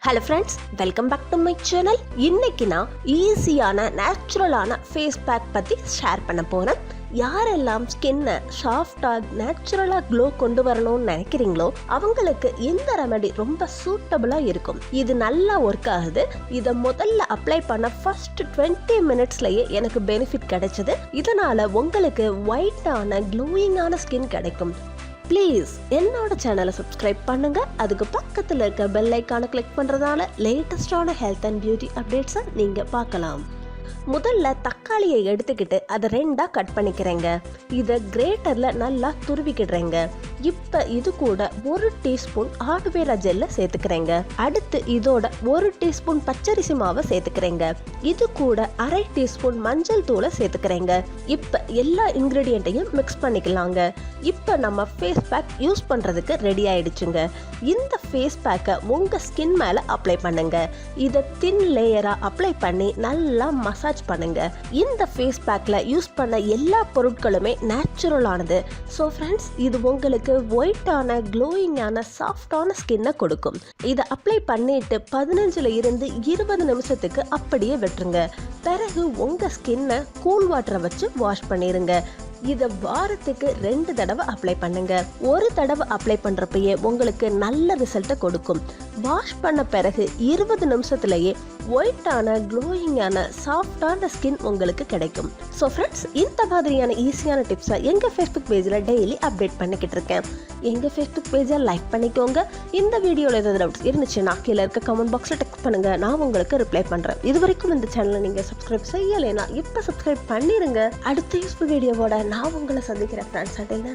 Hello friends, welcome back to my channel. இன்னைக்கு நான் ஈஸியான நேச்சுரலான ஃபேஸ் பேக் பற்றி ஷேர் பண்ண போகிறேன். யாரெல்லாம் ஸ்கின்னை சாஃப்டாக நேச்சுரலாக க்ளோ கொண்டு வரணும்னு நினைக்கிறீங்களோ அவங்களுக்கு இந்த ரெமெடி ரொம்ப சூட்டபுளாக இருக்கும். இது நல்லா ஒர்க் ஆகுது. இதை முதல்ல அப்ளை பண்ண ஃபர்ஸ்ட் 20 மினிட்ஸ்லேயே எனக்கு பெனிஃபிட் கிடைச்சது. இதனால் உங்களுக்கு ஒயிட்டான க்ளோயிங்கான ஸ்கின் கிடைக்கும். ப்ளீஸ் என்னோட சேனலை சப்ஸ்கிரைப் பண்ணுங்க. அதுக்கு பக்கத்தில் இருக்க பெல் ஐக்கானை கிளிக் பண்ணுறதால லேட்டஸ்டான ஹெல்த் அண்ட் பியூட்டி அப்டேட்ஸை நீங்கள் பார்க்கலாம். முதல்ல தக்காளியை எடுத்துக்கிட்டு அதை 2ஆக கட் பண்ணிக்கிறேங்க. இதை கிரேட்டரில் நல்லா துருவிக்கிடுறேங்க. இப்போ இது கூட 1 டீஸ்பூன் ஆலுவேரா ஜெல்லை சேர்த்துக்கிறேங்க. அடுத்து இதோட 1 டீஸ்பூன் பச்சரிசி மாவை சேர்த்துக்கிறேங்க. இது கூட 1/2 டீஸ்பூன் மஞ்சள் தூளை சேர்த்துக்கிறேங்க. இப்போ எல்லா இன்க்ரீடியண்ட்டையும் மிக்ஸ் பண்ணிக்கலாங்க. இப்போ நம்ம ஃபேஸ் பேக் யூஸ் பண்ணுறதுக்கு ரெடி ஆயிடுச்சுங்க. இந்த ஃபேஸ் பேக்கை உங்கள் ஸ்கின் மேலே அப்ளை பண்ணுங்க. இதை தின் லேயராக அப்ளை பண்ணி நல்லா மசாஜ் பண்ணுங்க. இந்த ஃபேஸ் பேக்கில் யூஸ் பண்ண எல்லா பொருட்களுமே நேச்சுரலானது. ஸோ ஃப்ரெண்ட்ஸ், இது உங்களுக்கு ஒயிட்டான க்ளோயிங்கான சாஃப்டான ஸ்கின்னை கொடுக்கும். இதை அப்ளை பண்ணிட்டு 15 இருந்து 20 நிமிஷத்துக்கு அப்படியே விட்டுருங்க. பிறகு உங்கள் ஸ்கின்னை கூல் வாட்டரை வச்சு வாஷ் பண்ணிடுங்க. இதை வாரத்துக்கு 2 தடவை அப்ளை பண்ணுங்க. ஒரு தடவை அப்ளை பண்றப்பயே உங்களுக்கு நல்ல ரிசல்ட்டை கொடுக்கும். வாஷ் பண்ண பிறகு 20 நிமிஷத்துலயே ஒயிட்டான க்ளோயிங்கான சாஃப்டான ஸ்கின் உங்களுக்கு கிடைக்கும். ஸோ ஃப்ரெண்ட்ஸ், இந்த மாதிரியான ஈஸியான டிப்ஸை எங்கள் ஃபேஸ்புக் பேஜில் டெய்லி அப்டேட் பண்ணிக்கிட்டு இருக்கேன். எங்கள் ஃபேஸ்புக் பேஜை லைக் பண்ணிக்கோங்க. இந்த வீடியோவில் ஏதாவது டவுட்ஸ் இருந்துச்சுன்னா கீழே இருக்க கமெண்ட் பாக்ஸில் டெக்ஸ்ட் பண்ணுங்க. நான் உங்களுக்கு ரிப்ளை பண்ணுறேன். இது வரைக்கும் இந்த சேனலை நீங்கள் சப்ஸ்கிரைப் செய்யலைன்னா இப்போ சப்ஸ்கிரைப் பண்ணிடுங்க. அடுத்த யூஸ்ஃபுல் வீடியோவோட நான் உங்களை சந்திக்கிறேன் ஃப்ரெண்ட்ஸ். By by.